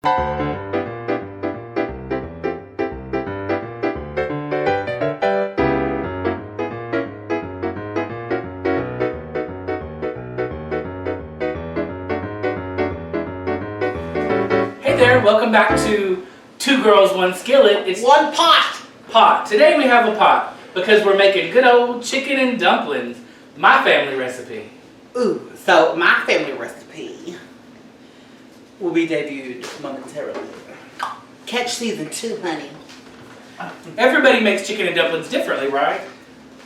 Hey there, welcome back to Two Girls, One Skillet. It's one pot. Today we have a pot because we're making good old chicken and dumplings. My family recipe. Ooh, so my family recipe will be debuted momentarily. Catch season 2, honey. Everybody makes chicken and dumplings differently, right?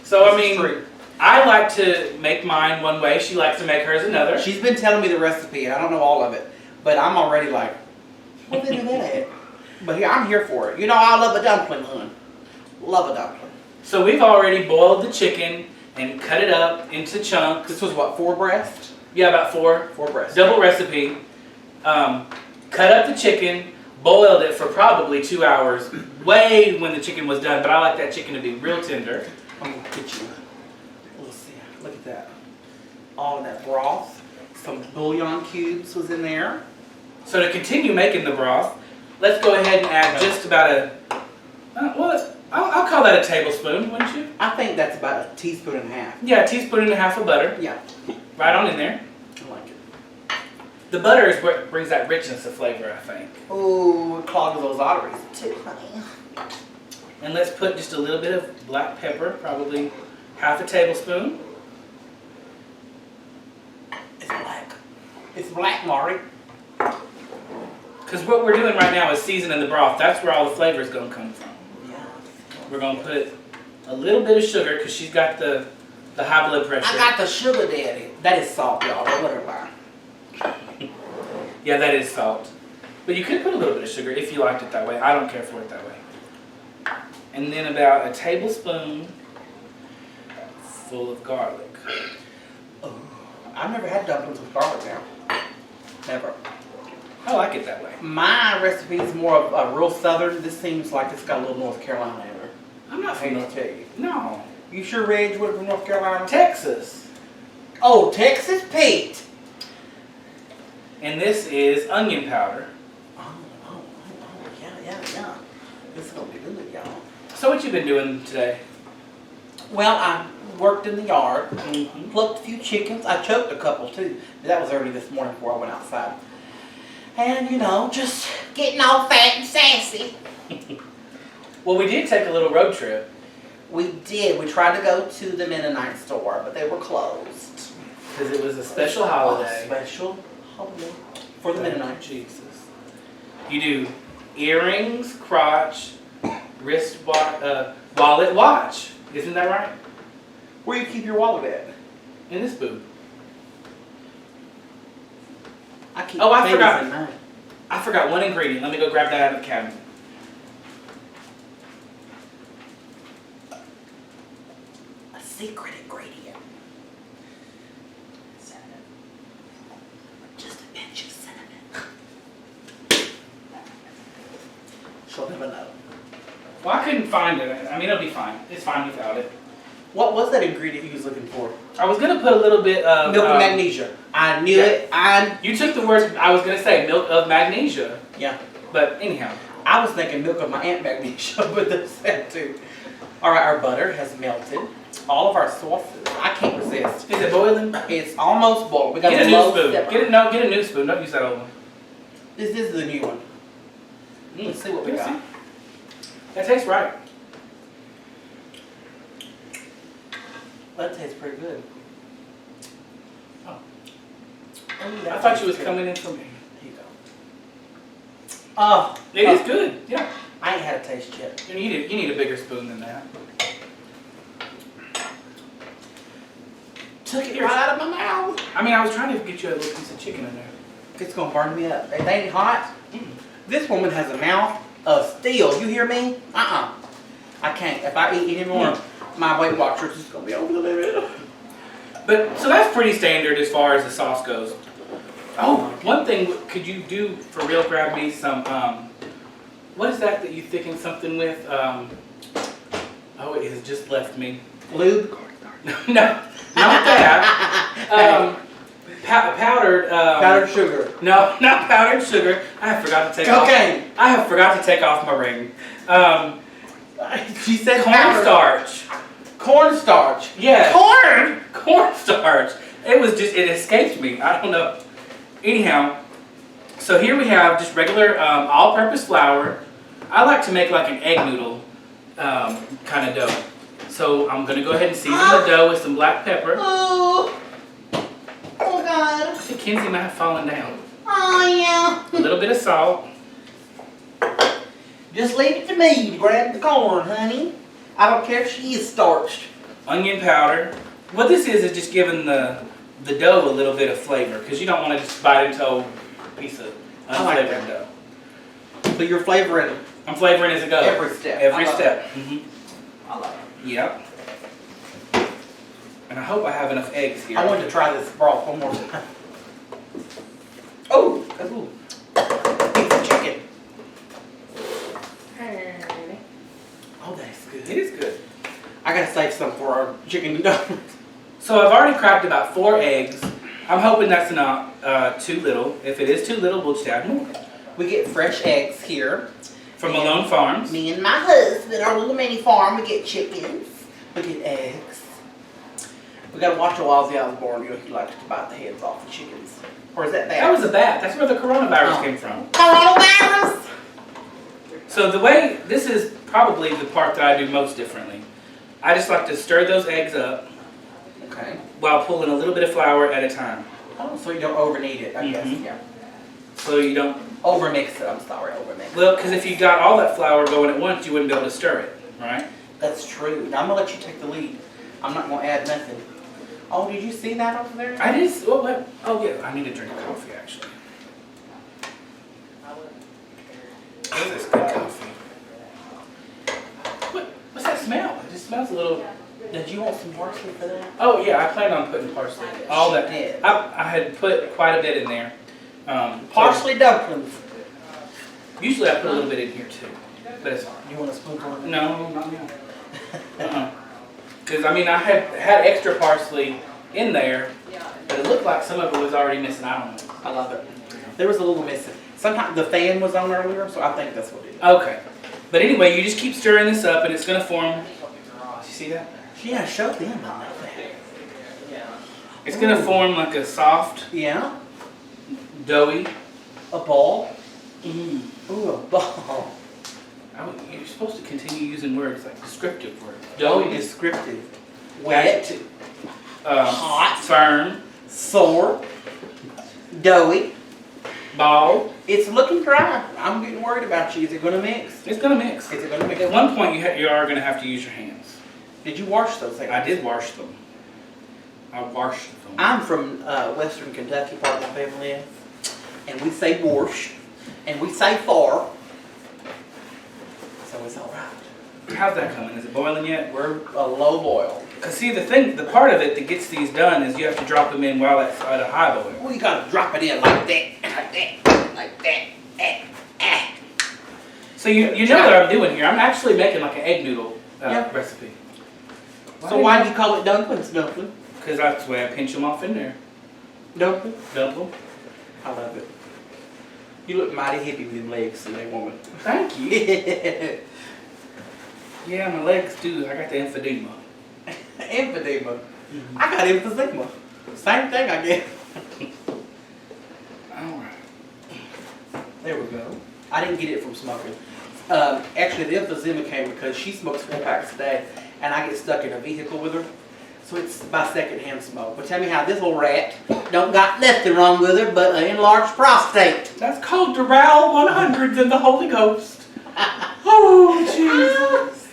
So I mean, I like to make mine one way. She likes to make hers another. She's been telling me the recipe, and I don't know all of it, but I'm already like, what did they do that? But yeah, I'm here for it. You know, I love a dumpling, hon. Love a dumpling. So we've already boiled the chicken and cut it up into chunks. This was what, 4 breasts? Yeah, about 4. 4 breasts. Double recipe. Cut up the chicken, boiled it for probably 2 hours, way when the chicken was done, but I like that chicken to be real tender. I'm gonna get you. Let's see. Look at that. All of that broth. Some bouillon cubes was in there. So to continue making the broth, let's go ahead and add just about I'll call that a tablespoon, wouldn't you? I think that's about a teaspoon and a half. Yeah, a teaspoon and a half of butter. Yeah. Right on in there. I like it. The butter is what brings that richness of flavor, I think. Ooh, it clogs those arteries too, honey. And let's put just a little bit of black pepper, probably half a tablespoon. It's black. It's black, Mari. Because what we're doing right now is seasoning the broth. That's where all the flavor is going to come from. Yeah. We're going to put a little bit of sugar because she's got the high blood pressure. I got the sugar daddy. That is salt, y'all. Don't let her lie. Yeah, that is salt. But you could put a little bit of sugar if you liked it that way. I don't care for it that way. And then about a tablespoon full of garlic. Oh, I've never had dumplings with garlic now. Never. I like it that way. My recipe is more of a real southern. This seems like it's got a little North Carolina in it. I'm not I hate from to tell you. No. You sure Reg would from North Carolina? Texas. Oh, Texas Pete. And this is onion powder. Oh, yeah. This is going to be good, y'all. So what you been doing today? Well, I worked in the yard, Mm-hmm. plucked a few chickens. I choked a couple too. But that was early this morning before I went outside. And, you know, just getting all fat and sassy. Well, we did take a little road trip. We did. We tried to go to the Mennonite store, but they were closed. Because it was a special holiday. A special holiday for the Mennonite. Jesus. You do earrings, crotch, wrist wallet, watch. Isn't that right? Where you keep your wallet at? In this booth. I keep Oh, I things forgot. in mine. I forgot one ingredient. Let me go grab that out of the cabinet. A secret ingredient. Cinnamon. Just a pinch of cinnamon. She'll never know. Well, I couldn't find it. I mean, it'll be fine. It's fine without it. What was that ingredient you was looking for? I was going to put a little bit of... Milk of magnesia. I knew it. You took the words I was going to say, milk of magnesia. Yeah. But anyhow. I was thinking milk of my Aunt Magnesia, but that's that too. All right, our butter has melted. All of our sauces. I can't resist. Is it boiling? It's almost boiled. We got Get a low new spoon. stepper. Get a new spoon. Don't use that old one. This is the new one. Let's see what we got. That tastes right. That tastes pretty good. Oh. Oh, I thought you was coming in for me. Here you go. Oh. It is good. Yeah. I ain't had a taste yet. You need a bigger spoon than that. Took it right out of my mouth. I mean, I was trying to get you a little piece of chicken in there. It's gonna burn me up. It ain't hot. This woman has a mouth of steel. You hear me? I can't. If I eat anymore, my Weight Watchers is gonna be over the limit. But so that's pretty standard as far as the sauce goes. Oh, one thing could you do for real? Grab me some. What is that you thicken something with? Oh, it has just left me. Lube. No, not that. powdered. Powdered sugar. No, not powdered sugar. I forgot to take Cocaine. off. I have forgot to take off my ring. She said powdered. Cornstarch. Cornstarch. Yeah. Corn. Cornstarch. It was just, it escaped me. I don't know. Anyhow, so here we have just regular all-purpose flour. I like to make like an egg noodle kind of dough. So I'm going to go ahead and season the dough with some black pepper. Oh. Oh, God. I think Kenzie might have fallen down. Oh, yeah. A little bit of salt. Just leave it to me to grab the corn, honey. I don't care if she is starched. Onion powder. What this is just giving the dough a little bit of flavor, because you don't want to just bite into a piece of unflavored dough. But you're flavoring. I'm flavoring as it goes. Every step. Every step. Mm-hmm. I love it. Yep. And I hope I have enough eggs here. I wanted to try this broth one more time. Oh, ooh. Piece of chicken. Oh, that's good. It is good. I gotta save some for our chicken and dumplings. So I've already cracked about 4 eggs. I'm hoping that's not too little. If it is too little, we'll just add more. We get fresh eggs here. From Malone Farms. Me and my husband, our little mini farm, we get chickens. We get eggs. We gotta watch while Ozzy Osbourne, you know, he likes to bite the heads off the chickens. Or is that bad? That was a bat. That's where the coronavirus came from. Coronavirus! So the way, this is probably the part that I do most differently. I just like to stir those eggs up. Okay. While pulling a little bit of flour at a time. Oh, so you don't overknead it, I guess. Yeah. So you don't... Overmix it, I'm sorry, overmix it. Well, because if you got all that flour going at once, you wouldn't be able to stir it, right? That's true. Now I'm gonna let you take the lead. I'm not gonna add nothing. Oh, did you see that over there? I did... Well, what? Oh, yeah. I need to drink coffee, actually. Oh, that's good coffee. What's that smell? It just smells a little... Did you want some parsley for that? Oh, yeah. I planned on putting parsley. All that. She did. I had put quite a bit in there. Parsley dumplings. Usually I put a little bit in here, too. But it's fine. You want a spoonful of it? No, not now. Because, I mean, I had extra parsley in there, but it looked like some of it was already missing. I don't know. I love it. There was a little missing. Sometimes the fan was on earlier, so I think that's what it is. Okay. But anyway, you just keep stirring this up, and it's going to form... You see that? Yeah, show them about that. It's going to form like a soft, Yeah. doughy... A ball. Mm. Ooh, a ball. You're supposed to continue using words like descriptive words. Doughy, Doughy, descriptive. Wet. hot, firm, Sore. Doughy. ball. It's looking dry. I'm getting worried about you. Is it gonna mix? It's going to mix. Is it gonna mix? At one point, you are going to have to use your hands. Did you wash those things? I did wash them. I washed them. I'm from Western Kentucky, part of my family is, and we say wash, and we say far, so it's all right. How's that coming? Is it boiling yet? We're a low boil. Because see, the part of it that gets these done is you have to drop them in while it's at a high boil. Well, you gotta drop it in like that, like that. So you know what I'm doing here. I'm actually making like an egg noodle Yeah. recipe. So why do you call it dumplings, dumpling? Because that's the way I pinch them off in there. Dumpling? Dump them. I love it. You look mighty hippie with them legs today, woman. Thank you. Yeah, my legs do. I got the emphysema. Emphysema. I got emphysema. Same thing, I guess. Alright. There we go. I didn't get it from smoking. Actually, the emphysema came because she smokes 4 packs a day, and I get stuck in a vehicle with her. So it's by secondhand smoke. But tell me how this old rat don't got nothing wrong with her but an enlarged prostate. That's called Doral 100s and the Holy Ghost. Oh, Jesus.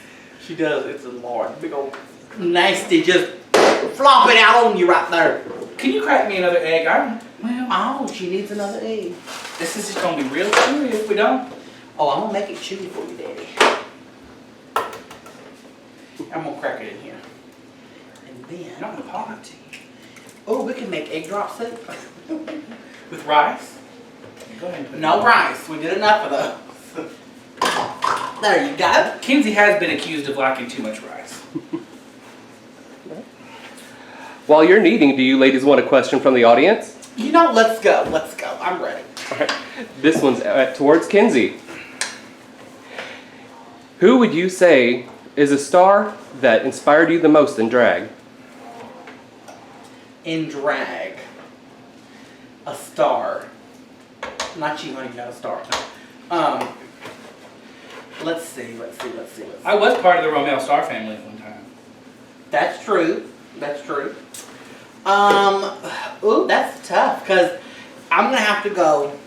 She does. It's enlarged. Big old nasty, just flopping out on you right there. Can you crack me another egg? Oh, she needs another egg. This is just going to be real chewy if we don't. Oh, I'm going to make it chewy for you, Daddy. I'm going to crack it in here. And then... Not in the pot. Oh, we can make egg drop soup. With rice? Go ahead and put No rice. We did enough of those. There you go. Kenzie has been accused of liking too much rice. While you're kneading, do you ladies want a question from the audience? You know, let's go. Let's go. I'm ready. All right. This one's towards Kinsey. Who would you say is a star that inspired you the most in drag? In drag. A star. Not you, honey, not a star. Let's see. I was part of the Romeo Star family at one time. That's true. That's true. Ooh, that's tough, because I'm going to have to go.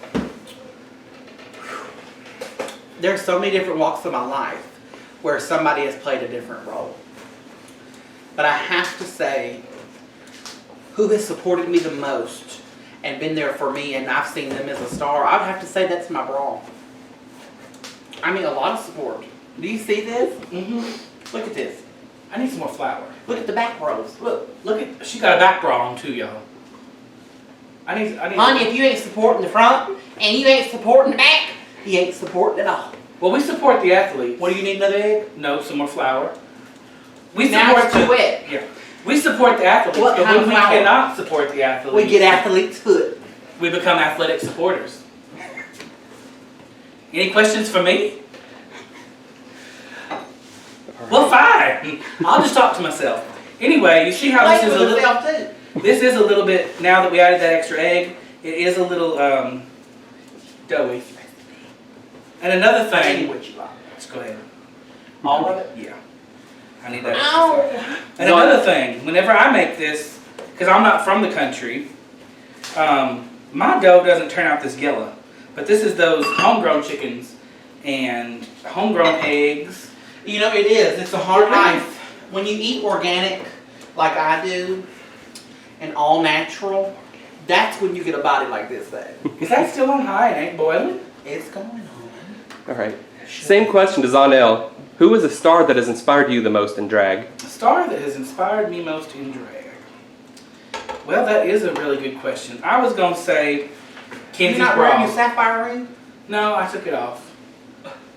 There's so many different walks of my life where somebody has played a different role. But I have to say, who has supported me the most and been there for me, and I've seen them as a star, I'd have to say that's my bra. I mean, a lot of support. Do you see this? Mm-hmm. Look at this. I need some more flour. Look at the back rows. Look at, she got a back bra on too, y'all. I need. Honey, if you ain't supporting the front and you ain't supporting the back, you ain't supporting at all. Well, we support the athletes. What do you need, another egg? No, some more flour. We Now support it's too wet. Yeah. We support the athletes, What but kind when of we flour? cannot support the athletes, We get athlete's foot. we become athletic supporters. Any questions for me? Well, fine. I'll just talk to myself. Anyway, you see how this is a little. Too. This is a little bit. Now that we added that extra egg, it is a little doughy. And another thing. What you like. Let's go ahead. All of it? Yeah. I need that. Ow. And another thing, whenever I make this, because I'm not from the country, my dough doesn't turn out this yellow. But this is those homegrown chickens and homegrown eggs. You know, it is. It's a hard life. When you eat organic, like I do, and all natural, that's when you get a body like this thing. Is that still on high and ain't boiling? It's going on. All right. Same question to Zonell. Who is a star that has inspired you the most in drag? A star that has inspired me most in drag. Well, that is a really good question. I was going to say Kenzie's You're not wearing your bra. sapphire ring? No, I took it off.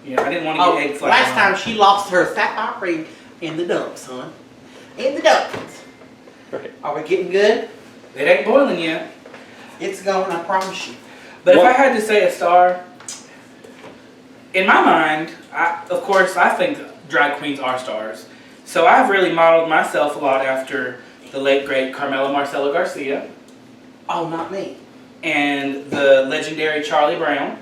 Yeah, I didn't want to get egg flash. Last time she lost her sapphire ring in the dumps, son. In the dumps. Right. Are we getting good? It ain't boiling yet. It's going, I promise you. But What? if I had to say a star, in my mind, of course, I think drag queens are stars. So I've really modeled myself a lot after the late, great Carmela Marcelo Garcia Oh, not me. and the legendary Charlie Brown.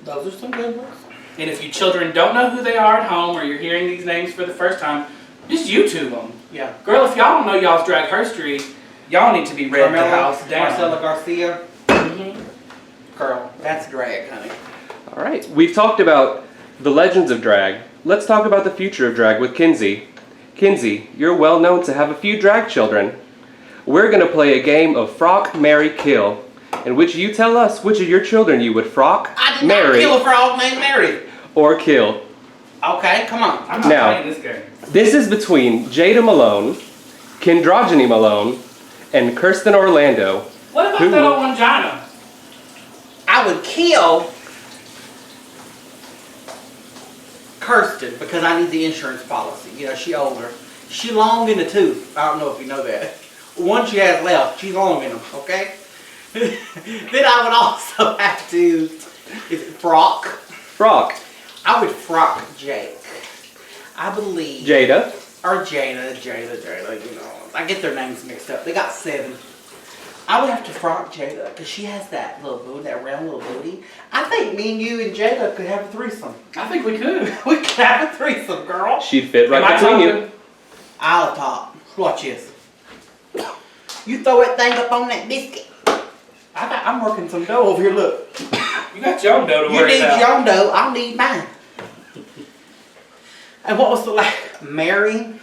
Those are some good ones. And if you children don't know who they are at home, or you're hearing these names for the first time, just YouTube them. Yeah. Girl, if y'all don't know y'all's drag history, y'all need to be read the house down. Marcela Garcia. Mhm. Girl, that's drag, honey. All right. We've talked about the legends of drag. Let's talk about the future of drag with Kinsey. Kinsey, you're well known to have a few drag children. We're going to play a game of Frock, Marry, Kill, in which you tell us which of your children you would frock, I did marry, not kill a frog named Mary. or kill. Okay, come on. I'm not Now- playing this game. This is between Jada Malone, Kendrogeny Malone, and Kirsten Orlando. What about Who? that old Angina? I would kill Kirsten because I need the insurance policy. You know, she older. She long in the tooth. I don't know if you know that. One she has left, she's long in them, okay? Then I would also have to, is it frock? Frock, I would frock Jake. I believe. Jada, Or Jada, you know. I get their names mixed up. They got 7. I would have to frock Jada because she has that little booty, that round little booty. I think me and you and Jada could have a threesome. I think we could. We could have a threesome, girl. she'd fit Am I right between you. talking? I'll top. Watch this. You throw that thing up on that biscuit. I'm working some dough over here, look. You got your own dough to You worry need about. your own dough, I'll need mine. And what was the last? Mary?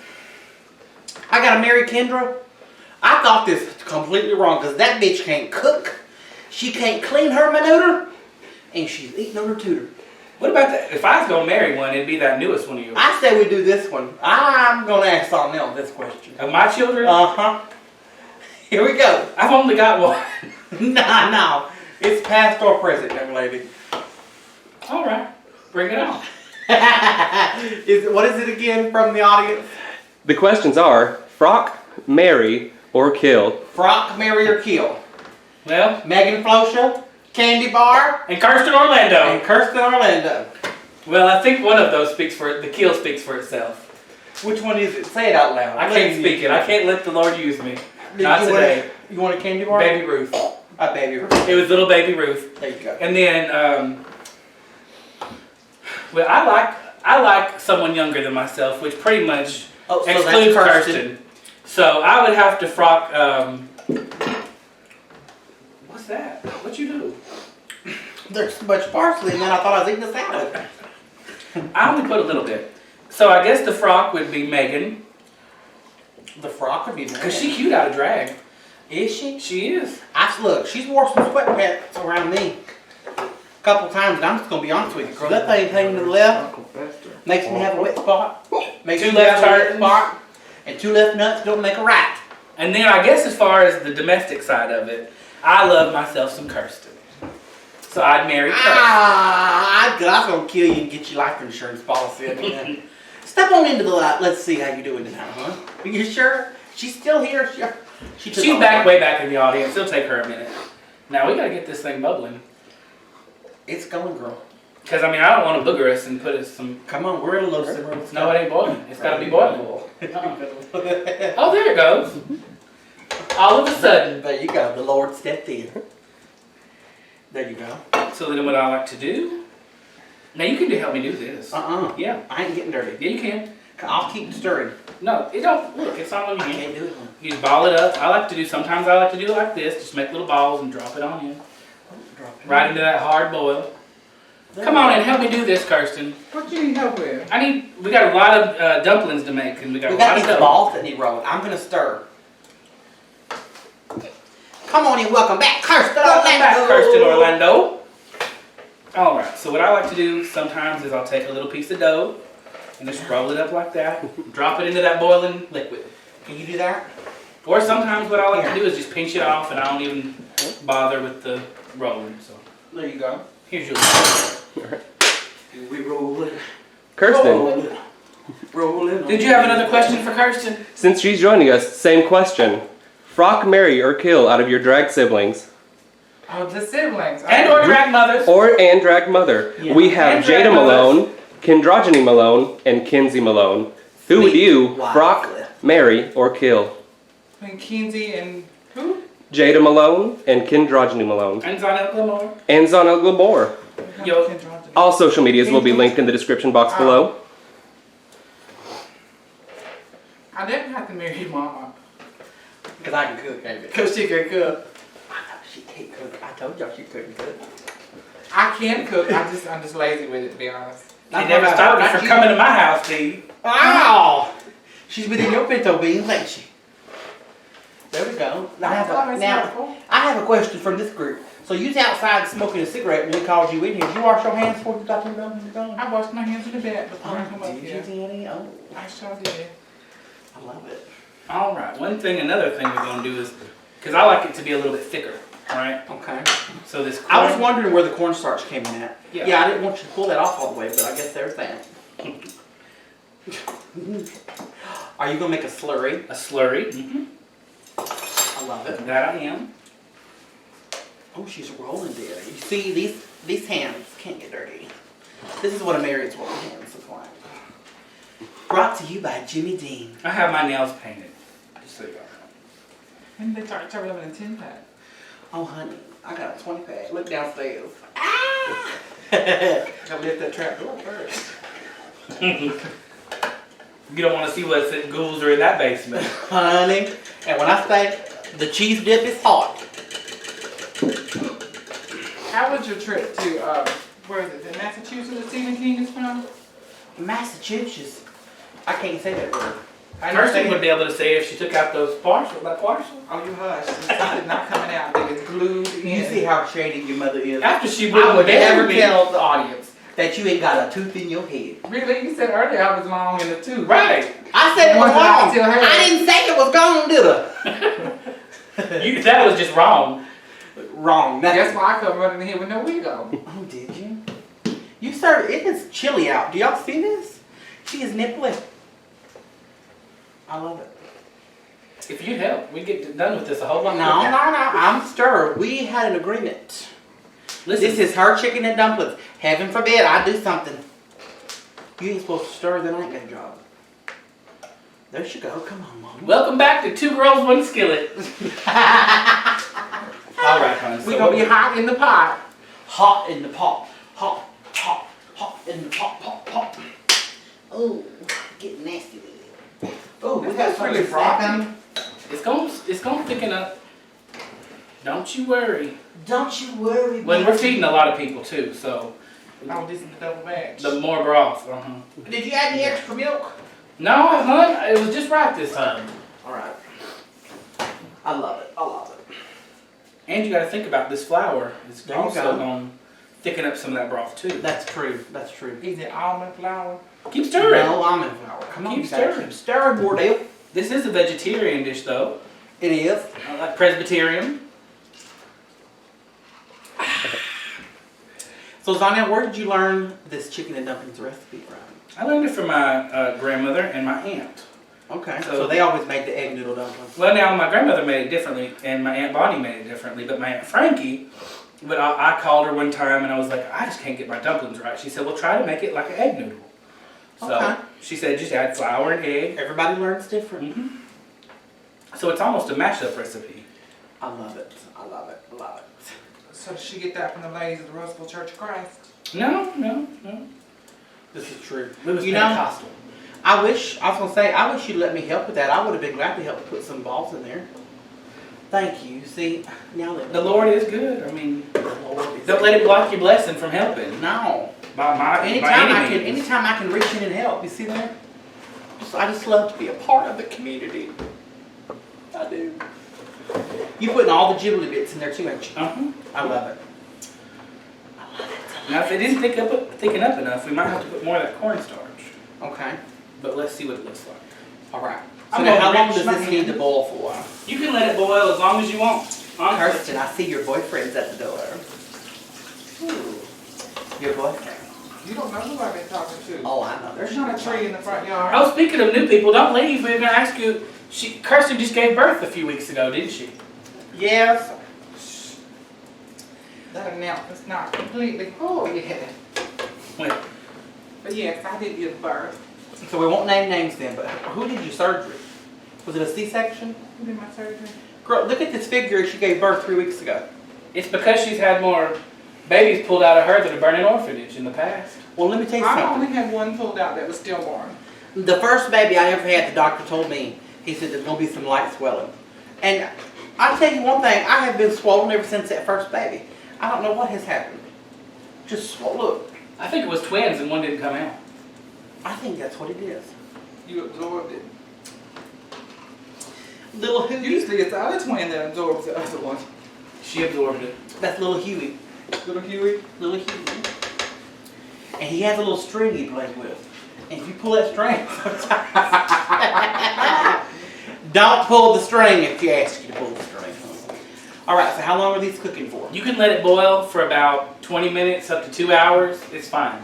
I gotta marry Kendra? I thought this completely wrong because that bitch can't cook. She can't clean her manure. And she's eating on her tutor. What about that? If I was going to marry one, it'd be that newest one of yours. I say we do this one. I'm gonna ask something else this question. Of my children? Uh-huh. Here we go. I've only got one. No. It's past or present, young lady. All right. Bring it on. What is it again from the audience? The questions are Frock, Marry, or Kill. Frock, marry, or kill? Well, Megan Flosha, Candy Bar, and Kirsten Orlando. and Kirsten Orlando. Well, I think one of those speaks for the kill speaks for itself. Which one is it? Say it out loud. I can't speak it. I can't let the Lord use me. Not you today. You want a candy bar? Baby Ruth. A baby. It was little baby Ruth. There you go. And then, well, I like someone younger than myself, which pretty much excludes that's Kirsten. So I would have to frock. What's that? What you do? There's too much parsley, and then I thought I was eating a salad. I only put a little bit. So I guess the frock would be Megan. The frock would be Megan. Cause she cute out of drag. Is she? She is. Look, she's wore some sweatpants around me a couple times, and I'm just gonna be honest with you, girl. That thing hanging to the left makes me have a wet spot. Makes Two me left have a wet turns. spot, and two left nuts don't make a right. And then I guess as far as the domestic side of it, I love myself some Kirsten. So I'd marry Kirsten. I was gonna kill you and get you life insurance policy again. Step on into the light. Let's see how you doing tonight, huh? Are you sure? She's still here. She's Way back in the audience. It'll take her a minute. Now we gotta get this thing bubbling. It's going, girl. Cause I mean I don't want to booger us and put us some. Come on, we're at a low simmer. No, it ain't boiling. It's gotta be boiling. Oh, there it goes. All of a sudden. There you go. The Lord stepped in. There you go. So then what I like to do. Now you can help me do this. Yeah. I ain't getting dirty. Yeah, you can. I'll keep stirring. No, it don't. Look, it's not on your I hand. can't do it. You just ball it up. Sometimes I like to do it like this. Just make little balls and drop it on in. Drop it. Right into that hard boil. Come on and help me do this, Kirsten. What you need help with? We got a lot of dumplings to make and we got a lot these of dough. balls that need rolling. I'm gonna stir. Come on and welcome back, Kirsten Orlando. Welcome back, Kirsten Orlando. All right, so what I like to do sometimes is I'll take a little piece of dough and just roll it up like that, drop it into that boiling liquid. Can you do that? Or sometimes what I like to do is just pinch it off and I don't even bother with the rolling. So There you go. here's your We roll it. Kirsten, Roll it. Did you have another question for Kirsten? since she's joining us, same question. Frock, marry, or kill out of your drag siblings. Oh, the siblings. And or drag mothers. And drag mother. Yeah. We have And drag Jada mothers. Malone, Kendrogeny Malone, and Kinsey Malone. Who would you Wow. frock, marry, or kill? When Kinsey and who? Jada Malone and Kendrogeny Malone. And Zana Glamore. And Zana Glamore. Yo. All social medias will be linked in the description box below. I didn't have to marry Mama. Because I can cook, baby. Because she can cook. I know she can't cook. I told y'all she couldn't cook. I can cook. I'm just lazy with it, to be honest. She never stopped me from coming to my house, Steve. Wow! She's been in your pinto beans, ain't she? There we go. I have a question from this group. So you was outside smoking a cigarette when we called you in here. Did you wash your hands before you got them done? I washed my hands in the bed before I come up Did you, here. Danny? Oh, I sure did. I love it. All right. Another thing we're gonna do is, because I like it to be a little bit thicker, right? Okay. So this. I was corn- wondering where the cornstarch came in at. Yeah. I didn't want you to pull that off all the way, but I guess there's that. Are you gonna make a slurry? A slurry. Mm-hmm. I love it. That I am. Oh, she's rolling there. You see, these hands can't get dirty. This is what a married's woman's hands look like. Brought to you by Jimmy Dean. I have my nails painted. Just so you know. And they start having a 10-pack. Oh, honey, I got a 20-pack. Look downstairs. Ah! Gotta lift that trap door first. You don't want to see what ghouls are in that basement. Honey, and when I say the cheese dip is hot. How was your trip to, where is it, Massachusetts that Stephen King is from? Massachusetts. I can't say that word. Kirsten would be able to say if she took out that parcel. Oh, you hush. It's not coming out. It is glued in. You see how shady your mother is. After she I would never me. tell the audience that you ain't got a tooth in your head. Really? You said earlier I was long in the tooth. Right. I said it was One that I wrong. still have. I didn't say it was gone, did I? That was just wrong. Wrong. That's why I come running in here with no wig on. Oh, did you? You started. It is chilly out. Do y'all see this? She is nippling. I love it. If you'd help, we'd get done with this a whole lot No, quicker. I'm stirred. We had an agreement. Listen, This is her chicken and dumplings. Heaven forbid I do something. You ain't supposed to stir, then I ain't got a job. There she go. Come on, Mom. welcome back to Two Girls, One Skillet. All right, hon. We So gonna be hot in the pot. Hot in the pot. Hot, hot, hot in the pot, pot, pot. Oh, getting nasty with it. Oh, we got That's something really frothy. it's gonna thicken up. Don't you worry. Don't you worry. Well, we're feeding a lot of people too, so Oh, this is the double batch. the more broth. Did you add any extra milk? No, hon, it was just right this time. All right. I love it. I love it. And you got to think about this flour. It's There you also go. going to thicken up some of that broth too. That's true. That's true. Is it almond flour? Keep stirring. No almond flour. Come on, Keep you gotta stirring. keep stirring, Bordale. This is a vegetarian dish though, It is. like Presbyterian. So, Zania, where did you learn this chicken and dumplings recipe from? I learned it from my grandmother and my aunt. Okay. So- So they always make the egg noodle dumplings. Well, now my grandmother made it differently, and my Aunt Bonnie made it differently, but my Aunt Frankie, but I called her one time and I was like, I just can't get my dumplings right. She said, well, try to make it like an egg noodle. So Okay. she said, just add flour and egg. Everybody learns different. hmm So it's almost a mashup recipe. I love it. I love it. I love it. So did she get that from the ladies of the Russellville Church of Christ? No. This is true. It was You know, Pentecostal. I wish you'd let me help with that. I would have been glad to help put some balls in there. Thank you. See, now that The Lord is good. I mean, the Lord is don't let it block your blessing from helping. No. By any means. Anytime I can reach in and help. You see that? I just love to be a part of the community. I do. You putting all the jibbly bits in there too, ain't you? Uh-huh. I love it. Now, if it didn't thicken up enough, we might have to put more of that cornstarch. Okay. But let's see what it looks like. All right. So I'm now, gonna how long rinse does my this need to hands. boil for? You can let it boil as long as you want. Honestly. Kirsten, I see your boyfriend's at the door. Ooh. Your boyfriend. You don't know who I've been talking to. Oh, I know. There's not a tree in the front yard. Oh, speaking of new people, don't leave. We were going to ask you. Kirsten just gave birth a few weeks ago, didn't she? Yes. That announcement's not completely. Oh, yeah. Wait. But yes, I did give birth. So we won't name names then, but who did your surgery? Was it a C-section? Who did my surgery? Girl, look at this figure she gave birth 3 weeks ago. It's because she's had more babies pulled out of her than a burning orphanage in the past. Well, let me tell you I something. only had one pulled out that was stillborn. The first baby I ever had, the doctor told me, he said there's going to be some light swelling. And I'll tell you one thing, I have been swollen ever since that first baby. I don't know what has happened. Just, look, I think it was twins and one didn't come out. I think that's what it is. You absorbed it. Little Huey. Usually it's the other twin that absorbs the other one. She absorbed it. That's little Huey. Little Huey. Little Huey. And he has a little string he plays with. And if you pull that string, don't pull the string if she asks you to pull the string. All right, so how long are these cooking for? You can let it boil for about 20 minutes up to 2 hours. It's fine.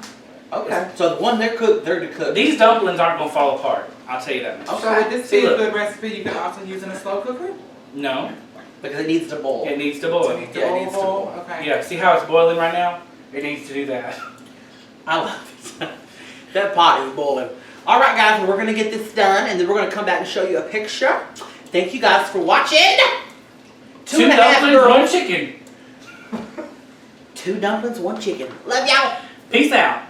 Okay. So the one they're to cook. These dumplings aren't going to fall apart. I'll tell you that much. Okay. So with this See, be a look. good recipe, you can also use in a slow cooker? No, Because it needs to boil. it needs to boil. Yeah, it needs to boil. Okay. Yeah, see how it's boiling right now? It needs to do that. I love it. That pot is boiling. All right, guys, well, we're going to get this done, and then we're going to come back and show you a picture. Thank you guys for watching. 2 2.5 dumplings, girls. 1 chicken. 2 dumplings, 1 chicken. Love y'all. Peace out.